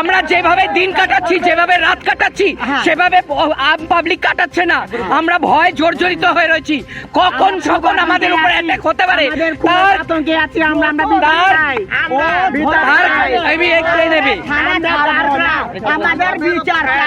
আমরা যেভাবে দিন কাটাচ্ছি, যেভাবে রাত কাটাচ্ছি, সেভাবে আম পাবলিক কাটাচ্ছে না। আমরা ভয় জর্জরিত হয়ে রয়েছি, কখন কখন আমাদের উপর অ্যাটাক হতে পারে। তার